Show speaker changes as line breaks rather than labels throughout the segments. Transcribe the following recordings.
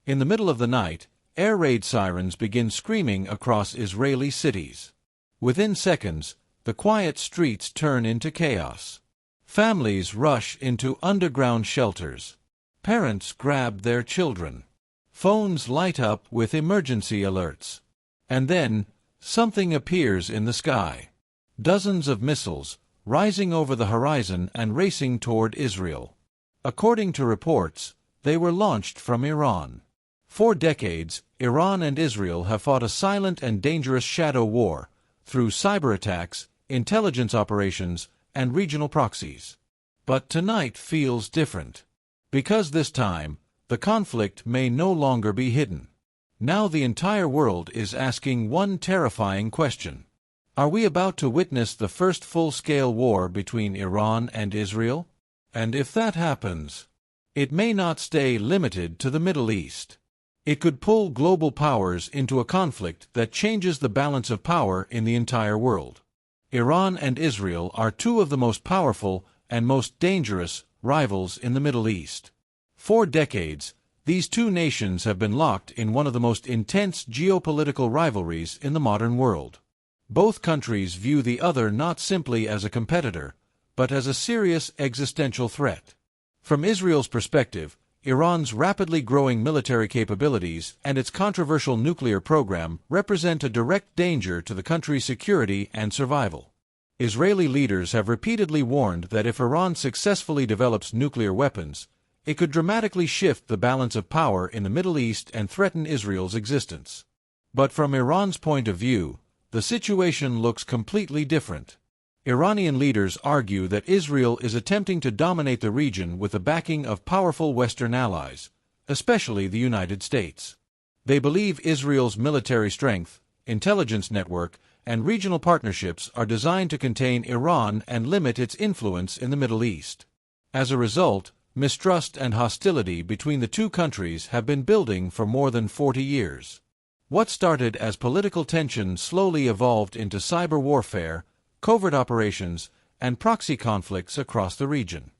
In the middle of the night, air raid sirens begin screaming across Israeli cities. Within seconds, the quiet streets turn into chaos. Families rush into underground shelters. Parents grab their children. Phones light up with emergency alerts. And then, something appears in the sky. Dozens of missiles, rising over the horizon and racing toward Israel. According to reports, they were launched from Iran. For decades, Iran and Israel have fought a silent and dangerous shadow war, through cyber attacks, intelligence operations, and regional proxies. But tonight feels different. Because this time, the conflict may no longer be hidden. Now the entire world is asking one terrifying question. Are we about to witness the first full-scale war between Iran and Israel? And if that happens, it may not stay limited to the Middle East. It could pull global powers into a conflict that changes the balance of power in the entire world. Iran and Israel are two of the most powerful and most dangerous rivals in the Middle East. For decades, these two nations have been locked in one of the most intense geopolitical rivalries in the modern world. Both countries view the other not simply as a competitor, but as a serious existential threat. From Israel's perspective, Iran's rapidly growing military capabilities and its controversial nuclear program represent a direct danger to the country's security and survival. Israeli leaders have repeatedly warned that if Iran successfully develops nuclear weapons, it could dramatically shift the balance of power in the Middle East and threaten Israel's existence. But from Iran's point of view, the situation looks completely different. Iranian leaders argue that Israel is attempting to dominate the region with the backing of powerful Western allies, especially the United States. They believe Israel's military strength, intelligence network, and regional partnerships are designed to contain Iran and limit its influence in the Middle East. As a result, mistrust and hostility between the two countries have been building for more than 40 years. What started as political tension slowly evolved into cyber warfare, covert operations, and proxy conflicts across the region.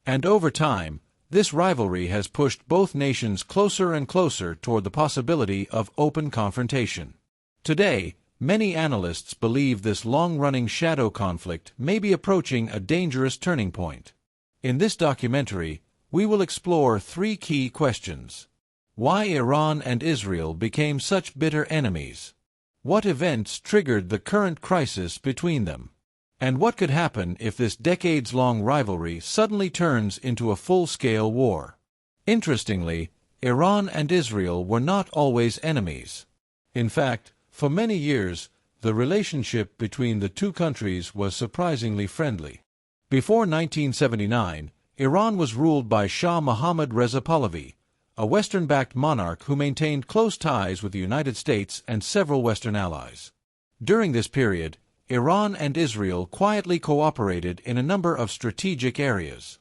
And over time, this rivalry has pushed both nations closer and closer toward the possibility of open confrontation. Today, many analysts believe this long-running shadow conflict may be approaching a dangerous turning point. In this documentary, we will explore three key questions. Why Iran and Israel became such bitter enemies? What events triggered the current crisis between them? And what could happen if this decades-long rivalry suddenly turns into a full-scale war? Interestingly, Iran and Israel were not always enemies. In fact, for many years, the relationship between the two countries was surprisingly friendly. Before 1979, Iran was ruled by Shah Mohammad Reza Pahlavi, a Western-backed monarch who maintained close ties with the United States and several Western allies. During this period, Iran and Israel quietly cooperated in a number of strategic areas.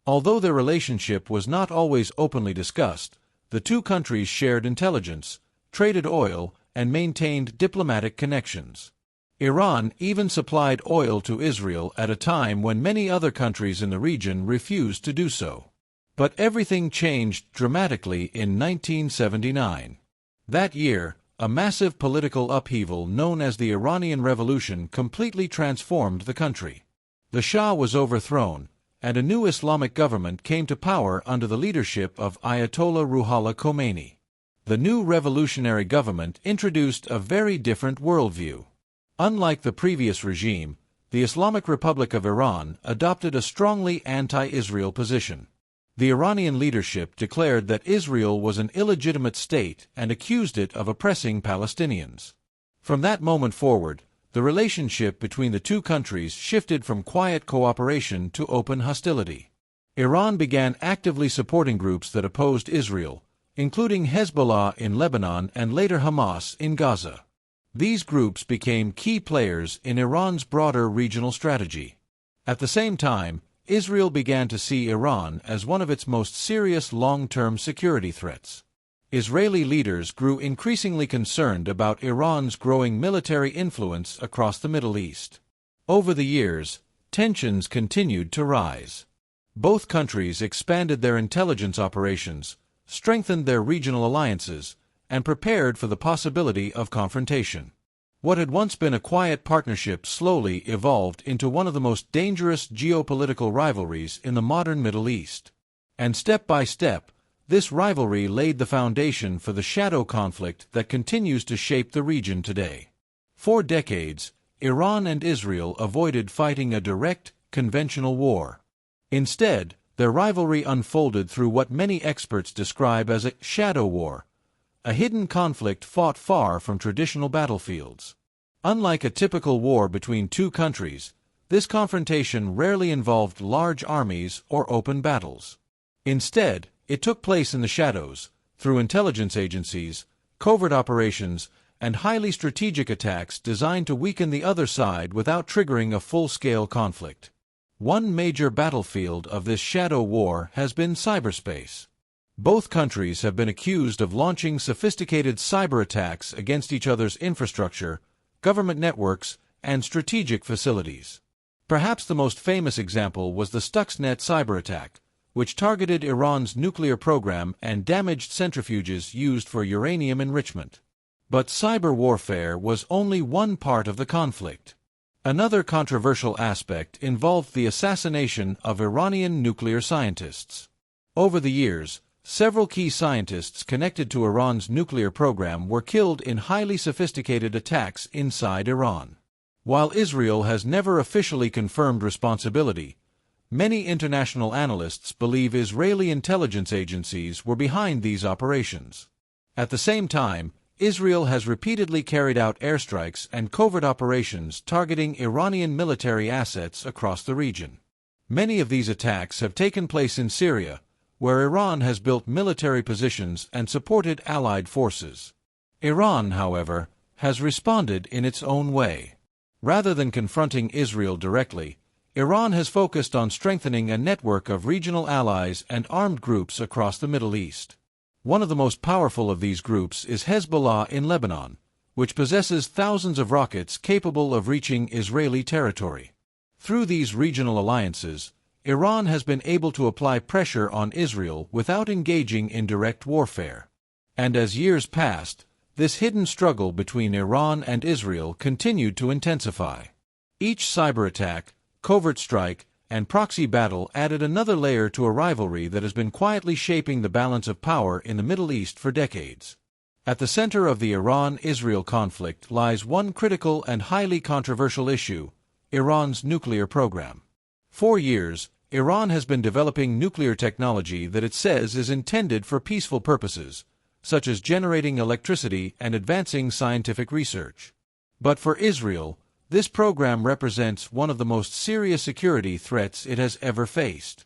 Although their relationship was not always openly discussed, the two countries shared intelligence, traded oil, and maintained diplomatic connections. Iran even supplied oil to Israel at a time when many other countries in the region refused to do so. But everything changed dramatically in 1979. That year, a massive political upheaval known as the Iranian Revolution completely transformed the country. The Shah was overthrown, and a new Islamic government came to power under the leadership of Ayatollah Ruhollah Khomeini. The new revolutionary government introduced a very different worldview. Unlike the previous regime, the Islamic Republic of Iran adopted a strongly anti-Israel position. The Iranian leadership declared that Israel was an illegitimate state and accused it of oppressing Palestinians. From that moment forward, the relationship between the two countries shifted from quiet cooperation to open hostility. Iran began actively supporting groups that opposed Israel, including Hezbollah in Lebanon and later Hamas in Gaza. These groups became key players in Iran's broader regional strategy. At the same time, Israel began to see Iran as one of its most serious long-term security threats. Israeli leaders grew increasingly concerned about Iran's growing military influence across the Middle East. Over the years, tensions continued to rise. Both countries expanded their intelligence operations, strengthened their regional alliances, and prepared for the possibility of confrontation. What had once been a quiet partnership slowly evolved into one of the most dangerous geopolitical rivalries in the modern Middle East. And step by step, this rivalry laid the foundation for the shadow conflict that continues to shape the region today. For decades, Iran and Israel avoided fighting a direct, conventional war. Instead, their rivalry unfolded through what many experts describe as a shadow war, a hidden conflict fought far from traditional battlefields. Unlike a typical war between two countries, this confrontation rarely involved large armies or open battles. Instead, it took place in the shadows, through intelligence agencies, covert operations, and highly strategic attacks designed to weaken the other side without triggering a full-scale conflict. One major battlefield of this shadow war has been cyberspace. Both countries have been accused of launching sophisticated cyber attacks against each other's infrastructure, government networks, and strategic facilities. Perhaps the most famous example was the Stuxnet cyber attack, which targeted Iran's nuclear program and damaged centrifuges used for uranium enrichment. But cyber warfare was only one part of the conflict. Another controversial aspect involved the assassination of Iranian nuclear scientists. Over the years, several key scientists connected to Iran's nuclear program were killed in highly sophisticated attacks inside Iran. While Israel has never officially confirmed responsibility, many international analysts believe Israeli intelligence agencies were behind these operations. At the same time, Israel has repeatedly carried out airstrikes and covert operations targeting Iranian military assets across the region. Many of these attacks have taken place in Syria, where Iran has built military positions and supported allied forces. Iran, however, has responded in its own way. Rather than confronting Israel directly, Iran has focused on strengthening a network of regional allies and armed groups across the Middle East. One of the most powerful of these groups is Hezbollah in Lebanon, which possesses thousands of rockets capable of reaching Israeli territory. Through these regional alliances, Iran has been able to apply pressure on Israel without engaging in direct warfare. And as years passed, this hidden struggle between Iran and Israel continued to intensify. Each cyber attack, covert strike, and proxy battle added another layer to a rivalry that has been quietly shaping the balance of power in the Middle East for decades. At the center of the Iran-Israel conflict lies one critical and highly controversial issue: Iran's nuclear program. For years, Iran has been developing nuclear technology that it says is intended for peaceful purposes, such as generating electricity and advancing scientific research. But for Israel, this program represents one of the most serious security threats it has ever faced.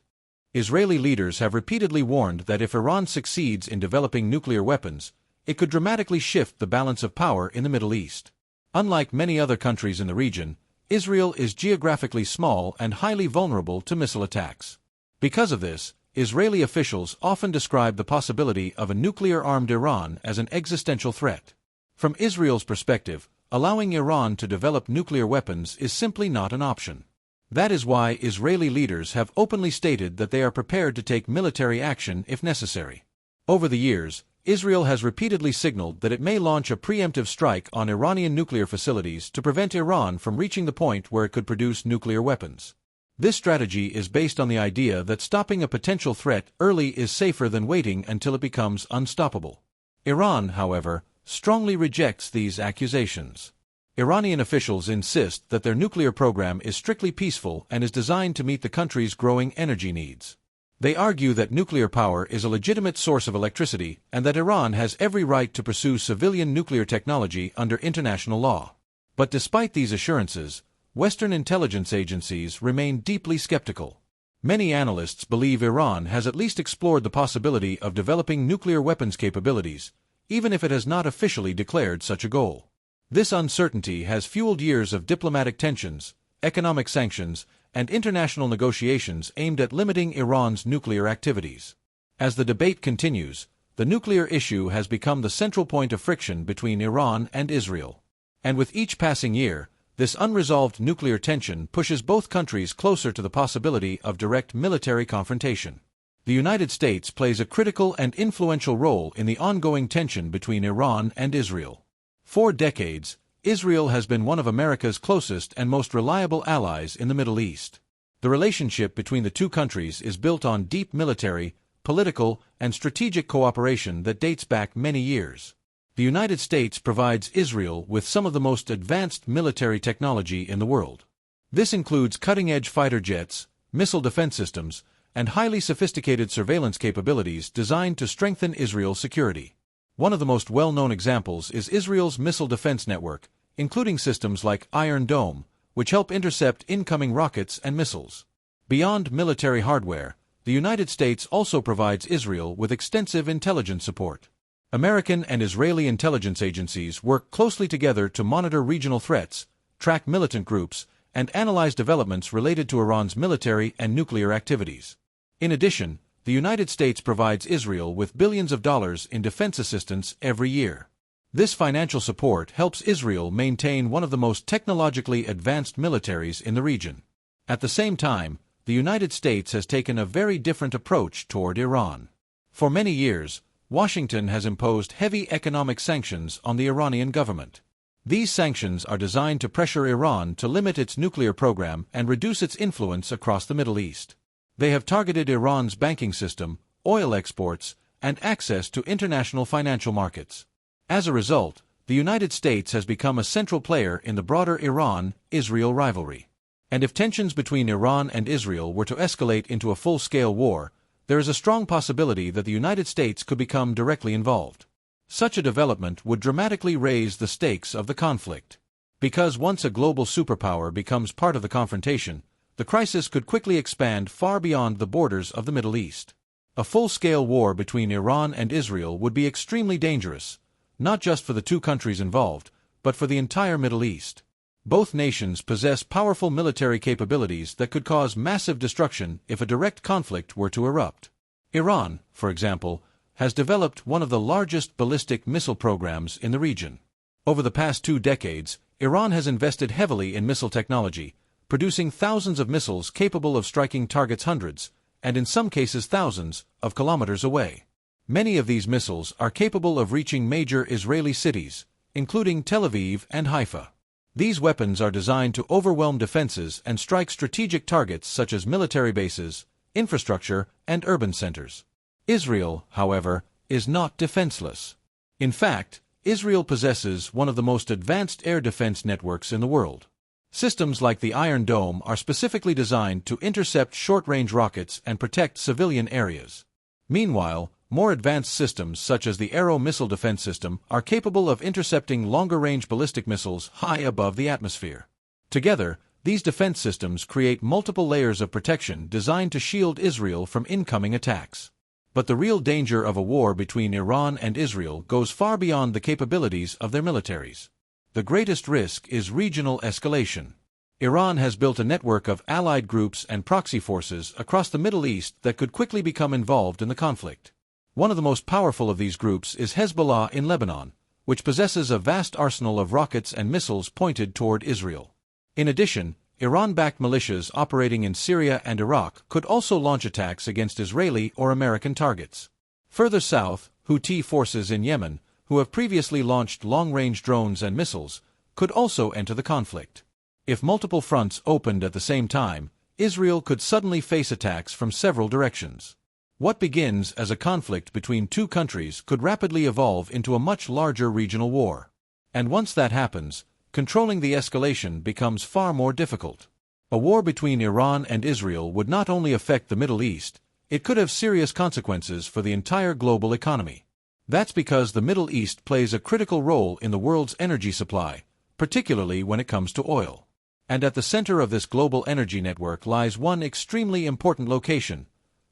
Israeli leaders have repeatedly warned that if Iran succeeds in developing nuclear weapons, it could dramatically shift the balance of power in the Middle East. Unlike many other countries in the region, Israel is geographically small and highly vulnerable to missile attacks. Because of this, Israeli officials often describe the possibility of a nuclear-armed Iran as an existential threat. From Israel's perspective, allowing Iran to develop nuclear weapons is simply not an option. That is why Israeli leaders have openly stated that they are prepared to take military action if necessary. Over the years, Israel has repeatedly signaled that it may launch a preemptive strike on Iranian nuclear facilities to prevent Iran from reaching the point where it could produce nuclear weapons. This strategy is based on the idea that stopping a potential threat early is safer than waiting until it becomes unstoppable. Iran, however, strongly rejects these accusations. Iranian officials insist that their nuclear program is strictly peaceful and is designed to meet the country's growing energy needs. They argue that nuclear power is a legitimate source of electricity and that Iran has every right to pursue civilian nuclear technology under international law. But despite these assurances, Western intelligence agencies remain deeply skeptical. Many analysts believe Iran has at least explored the possibility of developing nuclear weapons capabilities, even if it has not officially declared such a goal. This uncertainty has fueled years of diplomatic tensions, economic sanctions, and international negotiations aimed at limiting Iran's nuclear activities. As the debate continues, the nuclear issue has become the central point of friction between Iran and Israel. And with each passing year, this unresolved nuclear tension pushes both countries closer to the possibility of direct military confrontation. The United States plays a critical and influential role in the ongoing tension between Iran and Israel. For decades, Israel has been one of America's closest and most reliable allies in the Middle East. The relationship between the two countries is built on deep military, political, and strategic cooperation that dates back many years. The United States provides Israel with some of the most advanced military technology in the world. This includes cutting-edge fighter jets, missile defense systems, and highly sophisticated surveillance capabilities designed to strengthen Israel's security. One of the most well-known examples is Israel's missile defense network, including systems like Iron Dome, which help intercept incoming rockets and missiles. Beyond military hardware, the United States also provides Israel with extensive intelligence support. American and Israeli intelligence agencies work closely together to monitor regional threats, track militant groups, and analyze developments related to Iran's military and nuclear activities. In addition, the United States provides Israel with billions of dollars in defense assistance every year. This financial support helps Israel maintain one of the most technologically advanced militaries in the region. At the same time, the United States has taken a very different approach toward Iran. For many years, Washington has imposed heavy economic sanctions on the Iranian government. These sanctions are designed to pressure Iran to limit its nuclear program and reduce its influence across the Middle East. They have targeted Iran's banking system, oil exports, and access to international financial markets. As a result, the United States has become a central player in the broader Iran-Israel rivalry. And if tensions between Iran and Israel were to escalate into a full-scale war, there is a strong possibility that the United States could become directly involved. Such a development would dramatically raise the stakes of the conflict. Because once a global superpower becomes part of the confrontation, the crisis could quickly expand far beyond the borders of the Middle East. A full-scale war between Iran and Israel would be extremely dangerous, not just for the two countries involved, but for the entire Middle East. Both nations possess powerful military capabilities that could cause massive destruction if a direct conflict were to erupt. Iran, for example, has developed one of the largest ballistic missile programs in the region. Over the past 2 decades, Iran has invested heavily in missile technology, producing thousands of missiles capable of striking targets hundreds, and in some cases thousands, of kilometers away. Many of these missiles are capable of reaching major Israeli cities, including Tel Aviv and Haifa. These weapons are designed to overwhelm defenses and strike strategic targets such as military bases, infrastructure, and urban centers. Israel, however, is not defenseless. In fact, Israel possesses one of the most advanced air defense networks in the world. Systems like the Iron Dome are specifically designed to intercept short-range rockets and protect civilian areas. Meanwhile, more advanced systems such as the Arrow missile defense system are capable of intercepting longer-range ballistic missiles high above the atmosphere. Together, these defense systems create multiple layers of protection designed to shield Israel from incoming attacks. But the real danger of a war between Iran and Israel goes far beyond the capabilities of their militaries. The greatest risk is regional escalation. Iran has built a network of allied groups and proxy forces across the Middle East that could quickly become involved in the conflict. One of the most powerful of these groups is Hezbollah in Lebanon, which possesses a vast arsenal of rockets and missiles pointed toward Israel. In addition, Iran-backed militias operating in Syria and Iraq could also launch attacks against Israeli or American targets. Further south, Houthi forces in Yemen, who have previously launched long-range drones and missiles, could also enter the conflict. If multiple fronts opened at the same time, Israel could suddenly face attacks from several directions. What begins as a conflict between two countries could rapidly evolve into a much larger regional war. And once that happens, controlling the escalation becomes far more difficult. A war between Iran and Israel would not only affect the Middle East, it could have serious consequences for the entire global economy. That's because the Middle East plays a critical role in the world's energy supply, particularly when it comes to oil. And at the center of this global energy network lies one extremely important location: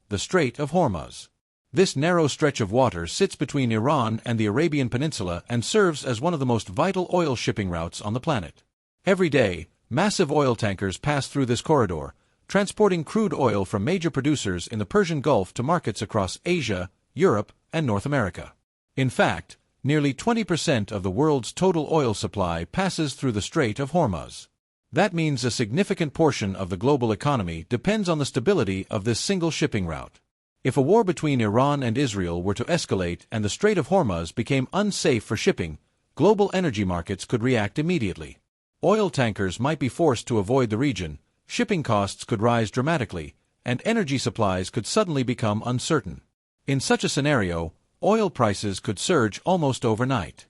the Strait of Hormuz. This narrow stretch of water sits between Iran and the Arabian Peninsula and serves as one of the most vital oil shipping routes on the planet. Every day, massive oil tankers pass through this corridor, transporting crude oil from major producers in the Persian Gulf to markets across Asia, Europe, and North America. In fact, nearly 20% of the world's total oil supply passes through the Strait of Hormuz. That means a significant portion of the global economy depends on the stability of this single shipping route. If a war between Iran and Israel were to escalate and the Strait of Hormuz became unsafe for shipping, global energy markets could react immediately. Oil tankers might be forced to avoid the region, shipping costs could rise dramatically, and energy supplies could suddenly become uncertain. In such a scenario, oil prices could surge almost overnight.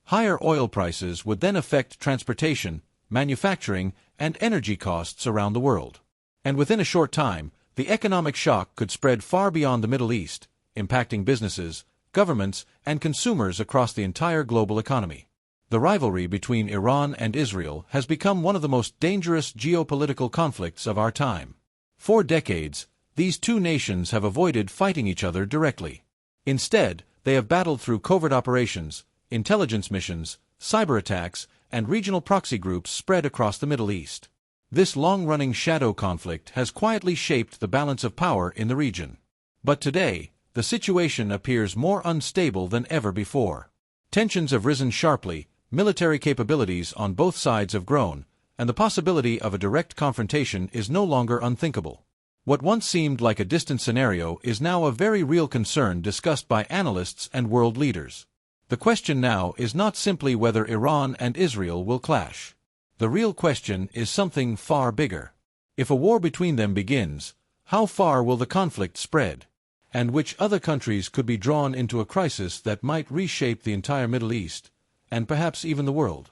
Higher oil prices would then affect transportation, manufacturing, and energy costs around the world. And within a short time, the economic shock could spread far beyond the Middle East, impacting businesses, governments, and consumers across the entire global economy. The rivalry between Iran and Israel has become one of the most dangerous geopolitical conflicts of our time. For decades, these two nations have avoided fighting each other directly. Instead, they have battled through covert operations, intelligence missions, cyber attacks, and regional proxy groups spread across the Middle East. This long-running shadow conflict has quietly shaped the balance of power in the region. But today, the situation appears more unstable than ever before. Tensions have risen sharply, military capabilities on both sides have grown, and the possibility of a direct confrontation is no longer unthinkable. What once seemed like a distant scenario is now a very real concern discussed by analysts and world leaders. The question now is not simply whether Iran and Israel will clash. The real question is something far bigger. If a war between them begins, how far will the conflict spread? And which other countries could be drawn into a crisis that might reshape the entire Middle East, and perhaps even the world?